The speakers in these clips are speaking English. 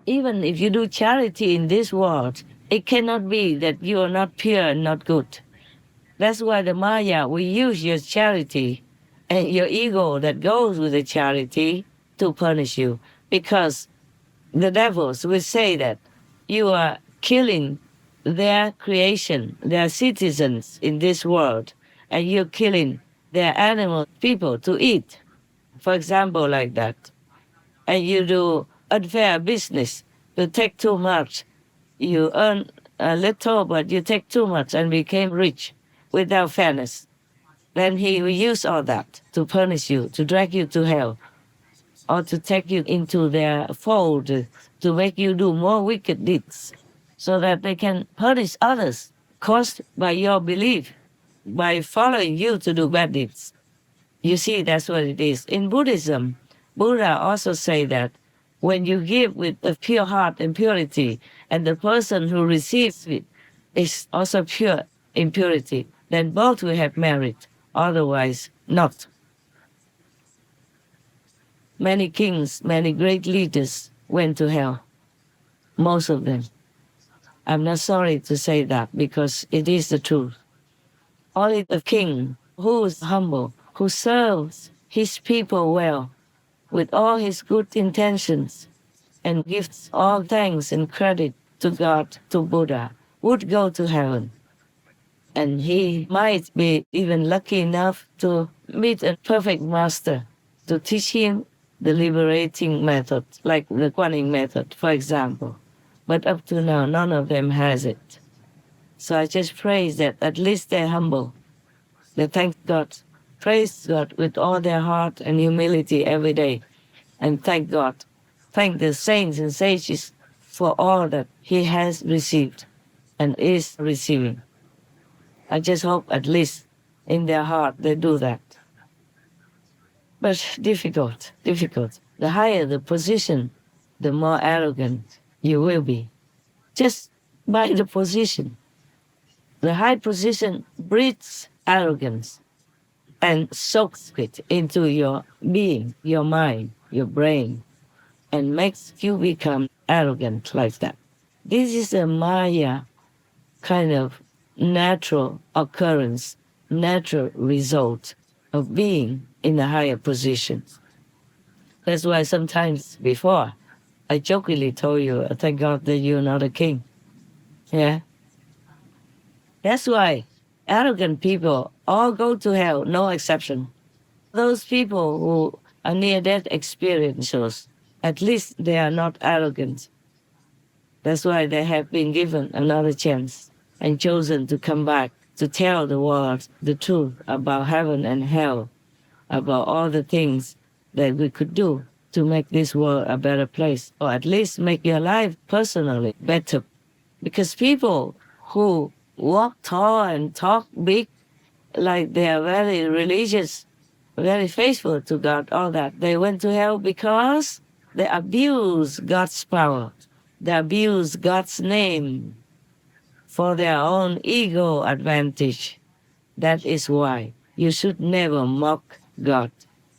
even if you do charity in this world, it cannot be that you are not pure and not good. That's why the Maya will use your charity and your ego that goes with the charity to punish you. Because the devils will say that you are killing their creation, their citizens in this world, and you're killing their animal people to eat, for example, like that. And you do unfair business, you take too much, you earn a little, but you take too much and became rich without fairness. Then he will use all that to punish you, to drag you to hell, or to take you into their fold, to make you do more wicked deeds, so that they can punish others caused by your belief, by following you to do bad deeds. You see, that's what it is. In Buddhism, Buddha also say that when you give with a pure heart and purity, and the person who receives it is also pure in purity, then both will have merit, otherwise not. Many kings, many great leaders went to hell, most of them. I'm not sorry to say that because it is the truth. Only the king who is humble, who serves his people well, with all his good intentions, and gives all thanks and credit to God, to Buddha, would go to heaven. And he might be even lucky enough to meet a perfect master to teach him the liberating method, like the Kuan Yin method, for example. But up to now, none of them has it. So I just pray that at least they're humble. They thank God, praise God with all their heart and humility every day. And thank God, thank the saints and sages for all that he has received and is receiving. I just hope at least in their heart they do that. But difficult. The higher the position, the more arrogant you will be. Just by the position. The high position breeds arrogance and soaks it into your being, your mind, your brain, and makes you become arrogant like that. This is a Maya kind of natural occurrence, natural result of being in a higher position. That's why sometimes before, I jokingly told you, thank God that you're not a king. Yeah? That's why arrogant people all go to hell, no exception. Those people who are near-death experiencers, at least they are not arrogant. That's why they have been given another chance and chosen to come back to tell the world the truth about heaven and hell, about all the things that we could do to make this world a better place, or at least make your life personally better. Because people who walk tall and talk big, like they are very religious, very faithful to God, all that, they went to hell because they abuse God's power. They abuse God's name for their own ego advantage. That is why you should never mock God.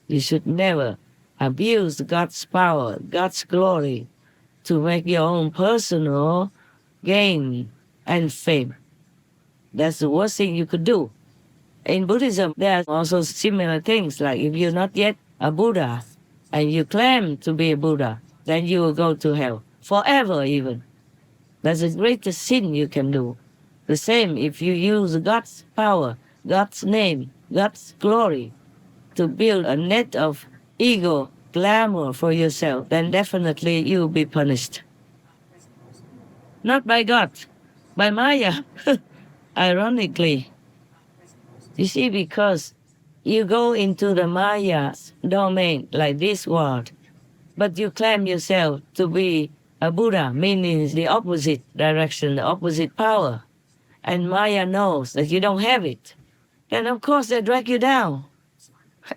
You should never abuse God's power, God's glory, to make your own personal gain and fame. That's the worst thing you could do. In Buddhism, there are also similar things, like if you're not yet a Buddha and you claim to be a Buddha, then you will go to hell, forever even. That's the greatest sin you can do. The same if you use God's power, God's name, God's glory to build a net of ego, glamour for yourself, then definitely you will be punished. Not by God, by Maya, ironically. You see, because you go into the Maya domain like this world, but you claim yourself to be a Buddha, meaning the opposite direction, the opposite power, and Maya knows that you don't have it, then of course they drag you down.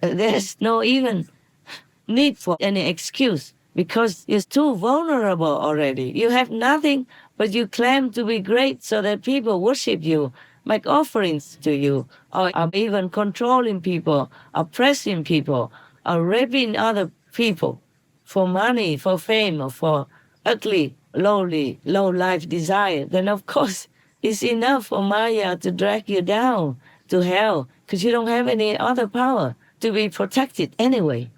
There's no even need for any excuse because you're too vulnerable already. You have nothing, but you claim to be great so that people worship you, make offerings to you, or are even controlling people, oppressing people, or raping other people for money, for fame, or for ugly, lowly, low life desire, then of course it's enough for Maya to drag you down to hell because you don't have any other power to be protected anyway.